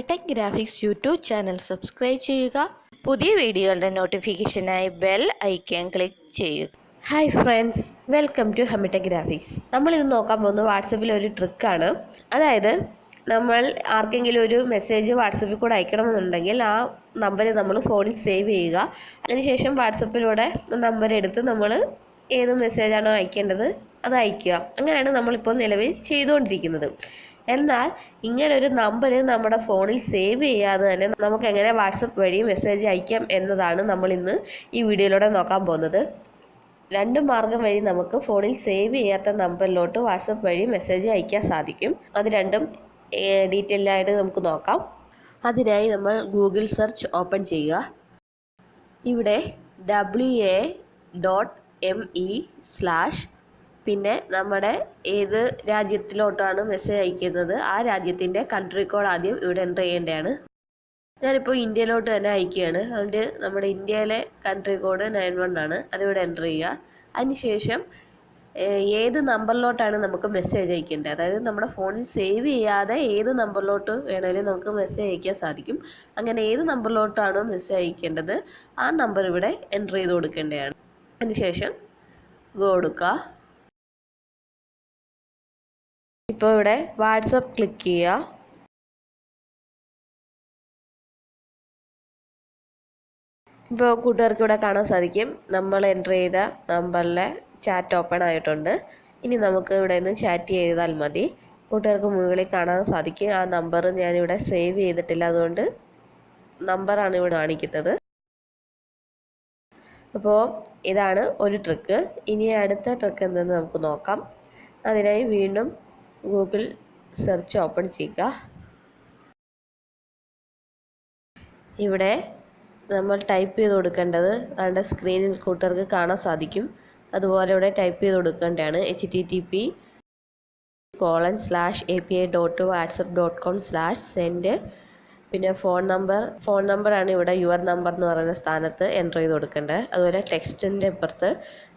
ഹെമിടെക് graphics YouTube channel subscribe ചെയ്യുക. പുതിയ വീഡിയോകളുടെ നോട്ടിഫിക്കേഷനായി ബെൽ ഐക്കൺ ക്ലിക്ക് ചെയ്യുക. Hi friends, welcome to Hemitech graphics. നമ്മളിത് നോക്കാൻ പോകുന്നത് വാട്സപ്പിലെ ഒരു ട്രിക്കാണ്. അതായത് നമ്മൾ ആർക്കെങ്കിലും ഒരു മെസ്സേജ് വാട്സപ്പിൽ കൂടെ അയക്കണമെന്നുണ്ടെങ്കിൽ ആ നമ്പർ നമ്മൾ ഫോണിൽ സേവ് ചെയ്യുക. അതിനുശേഷം വാട്സപ്പിലൂടെ നമ്പർ എടുത്ത് നമ്മൾ ഏത് മെസ്സേജാണോ അയക്കേണ്ടത് അത് അയക്കുക. അങ്ങനെയാണ് നമ്മളിപ്പോൾ നിലവിൽ ചെയ്തുകൊണ്ടിരിക്കുന്നത്. എന്നാൽ ഇങ്ങനൊരു നമ്പർ നമ്മുടെ ഫോണിൽ സേവ് ചെയ്യാതെ തന്നെ നമുക്ക് എങ്ങനെ വാട്സപ്പ് വഴി മെസ്സേജ് അയക്കാം എന്നതാണ് നമ്മൾ ഇന്ന് ഈ വീഡിയോയിലൂടെ നോക്കാൻ പോകുന്നത്. രണ്ട് മാർഗം വഴി നമുക്ക് ഫോണിൽ സേവ് ചെയ്യാത്ത നമ്പറിലോട്ട് വാട്സപ്പ് വഴി മെസ്സേജ് അയക്കാൻ സാധിക്കും. അത് രണ്ടും ഡീറ്റെയിൽ ആയിട്ട് നമുക്ക് നോക്കാം. അതിനായി നമ്മൾ ഗൂഗിൾ സെർച്ച് ഓപ്പൺ ചെയ്യുക. ഇവിടെ WA.ME/ പിന്നെ നമ്മുടെ ഏത് രാജ്യത്തിലോട്ടാണ് മെസ്സേജ് അയക്കുന്നത് ആ രാജ്യത്തിൻ്റെ കൺട്രി കോഡ് ആദ്യം ഇവിടെ എൻ്റർ ചെയ്യേണ്ടതാണ്. ഞാനിപ്പോൾ ഇന്ത്യയിലോട്ട് തന്നെ അയക്കുകയാണ്. അതുകൊണ്ട് നമ്മുടെ ഇന്ത്യയിലെ കൺട്രി കോഡ് 91 ആണ്. അതിവിടെ എൻ്റർ ചെയ്യുക. അതിനുശേഷം ഏത് നമ്പറിലോട്ടാണ് നമുക്ക് മെസ്സേജ് അയക്കേണ്ടത്, അതായത് നമ്മുടെ ഫോണിൽ സേവ് ചെയ്യാതെ ഏത് നമ്പറിലോട്ട് വേണമെങ്കിലും നമുക്ക് മെസ്സേജ് അയക്കാൻ സാധിക്കും. അങ്ങനെ ഏത് നമ്പറിലോട്ടാണോ മെസ്സേജ് അയക്കേണ്ടത് ആ നമ്പർ ഇവിടെ എൻ്റർ ചെയ്ത് കൊടുക്കേണ്ടതാണ്. അതിനുശേഷം ഗോ കൊടുക്കുക. ഇപ്പോൾ ഇവിടെ വാട്സപ്പ് ക്ലിക്ക് ചെയ്യുക. ഇപ്പോൾ കൂട്ടുകാർക്ക് ഇവിടെ കാണാൻ സാധിക്കും നമ്മൾ എൻ്റർ ചെയ്ത നമ്പറിലെ ചാറ്റ് ഓപ്പൺ ആയിട്ടുണ്ട്. ഇനി നമുക്ക് ഇവിടെ നിന്ന് ചാറ്റ് ചെയ്താൽ മതി. കൂട്ടുകാർക്ക് മുകളിൽ കാണാൻ സാധിക്കും ആ നമ്പർ ഞാനിവിടെ സേവ് ചെയ്തിട്ടില്ല, അതുകൊണ്ട് നമ്പറാണ് ഇവിടെ കാണിക്കുന്നത്. അപ്പോൾ ഇതാണ് ഒരു ട്രിക്ക്. ഇനി അടുത്ത ട്രിക്ക് എന്തെന്ന് നമുക്ക് നോക്കാം. അതിനായി വീണ്ടും ഗൂഗിൾ സെർച്ച് ഓപ്പൺ ചെയ്യുക. ഇവിടെ നമ്മൾ ടൈപ്പ് ചെയ്ത് കൊടുക്കേണ്ടത് അതിൻ്റെ സ്ക്രീനിൽ കൂട്ടുകാർക്ക് കാണാൻ സാധിക്കും. അതുപോലെ ഇവിടെ ടൈപ്പ് ചെയ്ത് കൊടുക്കേണ്ടതാണ് http://api.whatsapp.com/send. പിന്നെ ഫോൺ നമ്പറാണ് ഇവിടെ യുവർ നമ്പർ എന്ന് പറയുന്ന സ്ഥാനത്ത് എൻ്റർ ചെയ്ത് കൊടുക്കേണ്ടത്. അതുപോലെ ടെക്സ്റ്റിൻ്റെ അപ്പുറത്ത്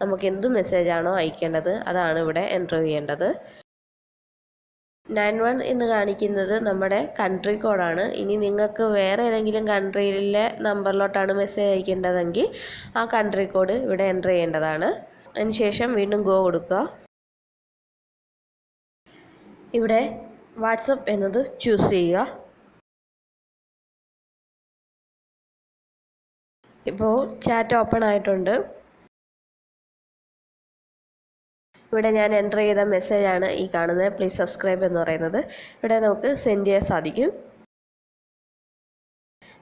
നമുക്ക് എന്ത് മെസ്സേജാണോ അയക്കേണ്ടത് അതാണ് ഇവിടെ എൻ്റർ ചെയ്യേണ്ടത്. 91 എന്ന് കാണിക്കുന്നത് നമ്മുടെ കൺട്രി കോഡാണ്. ഇനി നിങ്ങൾക്ക് വേറെ ഏതെങ്കിലും കൺട്രിയിലെ നമ്പറിലോട്ടാണ് മെസ്സേജ് അയക്കേണ്ടതെങ്കിൽ ആ കൺട്രി കോഡ് ഇവിടെ എൻ്റർ ചെയ്യേണ്ടതാണ്. അതിനുശേഷം വീണ്ടും ഗോ കൊടുക്കുക. ഇവിടെ വാട്സപ്പ് എന്നത് ചൂസ് ചെയ്യുക. ഇപ്പോൾ ചാറ്റ് ഓപ്പൺ ആയിട്ടുണ്ട്. ഇവിടെ ഞാൻ എൻ്റർ ചെയ്ത മെസ്സേജാണ് ഈ കാണുന്നത്, പ്ലീസ് സബ്സ്ക്രൈബ് എന്ന് പറയുന്നത്. ഇവിടെ നമുക്ക് സെൻഡ് ചെയ്യാൻ സാധിക്കും.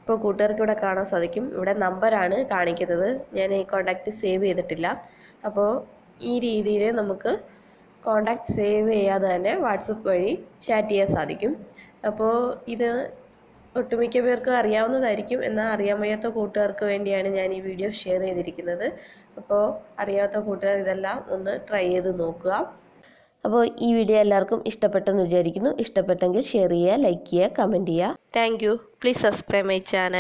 ഇപ്പോൾ കൂട്ടുകാർക്ക് ഇവിടെ കാണാൻ സാധിക്കും ഇവിടെ നമ്പറാണ് കാണിക്കുന്നത്. ഞാൻ ഈ കോൺടാക്റ്റ് സേവ് ചെയ്തിട്ടില്ല. അപ്പോൾ ഈ രീതിയിൽ നമുക്ക് കോൺടാക്റ്റ് സേവ് ചെയ്യാതെ തന്നെ വാട്സപ്പ് വഴി ചാറ്റ് ചെയ്യാൻ സാധിക്കും. അപ്പോൾ ഇത് ഒട്ടുമിക്ക പേർക്കും അറിയാവുന്നതായിരിക്കും. എന്നാൽ അറിയാൻ വയ്യാത്ത കൂട്ടുകാർക്ക് വേണ്ടിയാണ് ഞാൻ ഈ വീഡിയോ ഷെയർ ചെയ്തിരിക്കുന്നത്. അപ്പോൾ അറിയാത്ത കൂട്ടുകാർ ഇതെല്ലാം ഒന്ന് ട്രൈ ചെയ്ത് നോക്കുക. അപ്പോൾ ഈ വീഡിയോ എല്ലാവർക്കും ഇഷ്ടപ്പെട്ടെന്ന് വിചാരിക്കുന്നു. ഇഷ്ടപ്പെട്ടെങ്കിൽ ഷെയർ ചെയ്യുക, ലൈക്ക് ചെയ്യുക, കമൻറ്റ് ചെയ്യുക. Thank you. Please subscribe my channel.